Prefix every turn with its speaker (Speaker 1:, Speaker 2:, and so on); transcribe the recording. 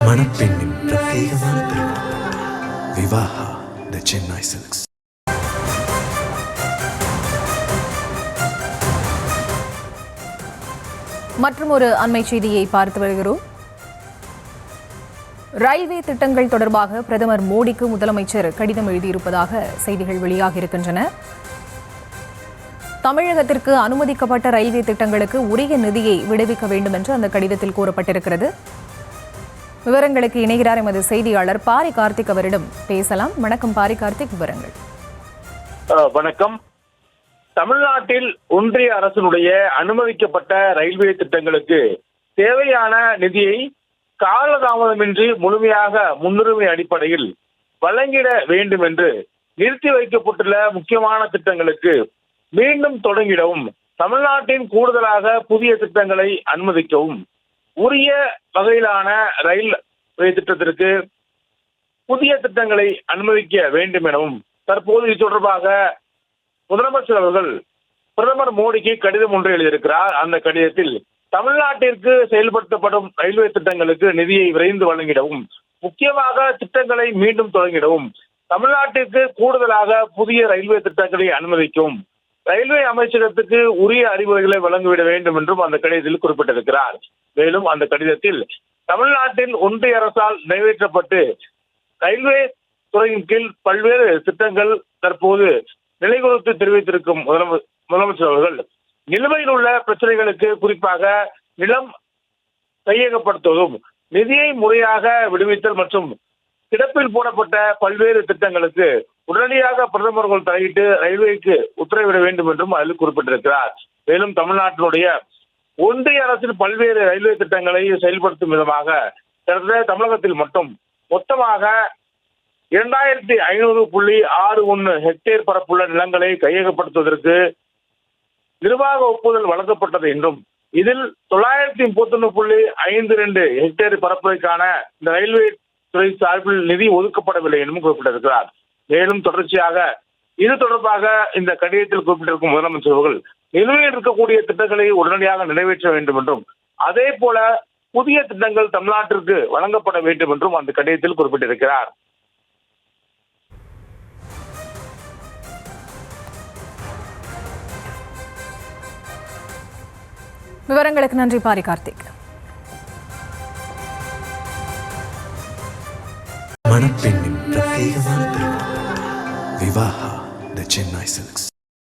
Speaker 1: மணப்பெண்ணின் பிரத்யேகமான திருமணம் விவாஹா தி சென்னை சில்க்ஸ்.
Speaker 2: மற்றும் ஒரு அண்மை செய்தியை பார்த்து வருகிறோம். ரயில்வே திட்டங்கள் தொடர்பாக பிரதமர் மோடிக்கு முதலமைச்சர் கடிதம் எழுதியிருப்பதாக செய்திகள் வெளியாகி இருக்கின்றன. தமிழகத்திற்கு அனுமதிக்கப்பட்ட ரயில்வே திட்டங்களுக்கு உரிய நிதியை விடுவிக்க வேண்டும் என்று அந்த கடிதத்தில் கூறப்பட்டிருக்கிறது. விவரங்களுக்கு இணைகிறார் எமது செய்தியாளர் பாரி கார்த்திக். அவரிடம் பேசலாம். வணக்கம் பாரி கார்த்திக், விவரங்கள்.
Speaker 3: வணக்கம். தமிழ்நாட்டில் ஒன்றிய அரசினுடைய அனுமதிக்கப்பட்ட ரயில்வே திட்டங்களுக்கு தேவையான நிதியை காலதாமதமின்றி முழுமையாக முன்னுரிமை அடிப்படையில் வழங்கிட வேண்டும் என்று நிறுத்தி வைக்கப்பட்டுள்ள முக்கியமான திட்டங்களுக்கு மீண்டும் தொடங்கிடவும், தமிழ்நாட்டின் கூடுதலாக புதிய திட்டங்களை அனுமதிக்கவும், உரிய வகையிலான ரயில்வே திட்டத்திற்கு புதிய திட்டங்களை அனுமதிக்க வேண்டும் எனவும் தற்போது இது தொடர்பாக முதலமைச்சர் அவர்கள் பிரதமர் மோடிக்கு கடிதம் ஒன்று எழுதியிருக்கிறார். அந்த கடிதத்தில் தமிழ்நாட்டிற்கு செயல்படுத்தப்படும் ரயில்வே திட்டங்களுக்கு நிதியை விரைந்து வழங்கிடவும், முக்கியமாக திட்டங்களை மீண்டும் தொடங்கிடவும், தமிழ்நாட்டிற்கு கூடுதலாக புதிய ரயில்வே திட்டங்களை அனுமதிக்கவும் ரயில்வே அமைச்சகத்துக்கு உரிய அறிவுரைகளை வழங்கிவிட வேண்டும் என்றும் அந்த கடிதத்தில் குறிப்பிட்டிருக்கிறார். மேலும் அந்த கடிதத்தில் தமிழ்நாட்டில் ஒன்றிய அரசால் நிறைவேற்றப்பட்டு ரயில்வே துறையின் கீழ் பல்வேறு திட்டங்கள் தற்போது நிலை குறித்து தெரிவித்திருக்கும் முதலமைச்சர் அவர்கள் நிலுவையில் உள்ள பிரச்சனைகளுக்கு குறிப்பாக நிலம் கையகப்படுத்துவதும், நிதியை முறையாக விடுவித்தல் மற்றும் கிடப்பில் போடப்பட்ட பல்வேறு திட்டங்களுக்கு உடனடியாக பிரதமர்கள் தலையிட்டு ரயில்வேக்கு உத்தரவிட வேண்டும் என்றும் அதில் குறிப்பிட்டிருக்கிறார். மேலும் தமிழ்நாட்டினுடைய ஒன்றிய அரசின் பல்வேறு ரயில்வே திட்டங்களை செயல்படுத்தும் விதமாக தமிழகத்தில் மட்டும் மொத்தமாக 2500.61 ஹெக்டேர் பரப்புள்ள நிலங்களை கையகப்படுத்துவதற்கு நிர்வாக ஒப்புதல் வழங்கப்பட்டது என்றும், இதில் 931.52 ஹெக்டேர் பரப்புரைக்கான இந்த ரயில்வே துறை சார்பில் நிதி ஒதுக்கப்படவில்லை என்றும் குறிப்பிட்டிருக்கிறார். மேலும் தொடர்ச்சியாக இது தொடர்பாக இந்த கடிதத்தில் குறிப்பிட்டிருக்கும் முதலமைச்சர் அவர்கள் நிலுவையில் இருக்கக்கூடிய திட்டங்களை உடனடியாக நிறைவேற்ற வேண்டும் என்றும், அதே போல புதிய திட்டங்கள் தமிழ்நாட்டிற்கு வழங்கப்பட வேண்டும் என்றும் அந்த கடிதத்தில் குறிப்பிட்டிருக்கிறார்.
Speaker 2: விவரங்களுக்கு நன்றி பாரி கார்த்திக்.
Speaker 1: மணப்பெண்ணின் பிரத்யேகமான திருமணம் விவாஹா தி சென்னை சில்க்ஸ்.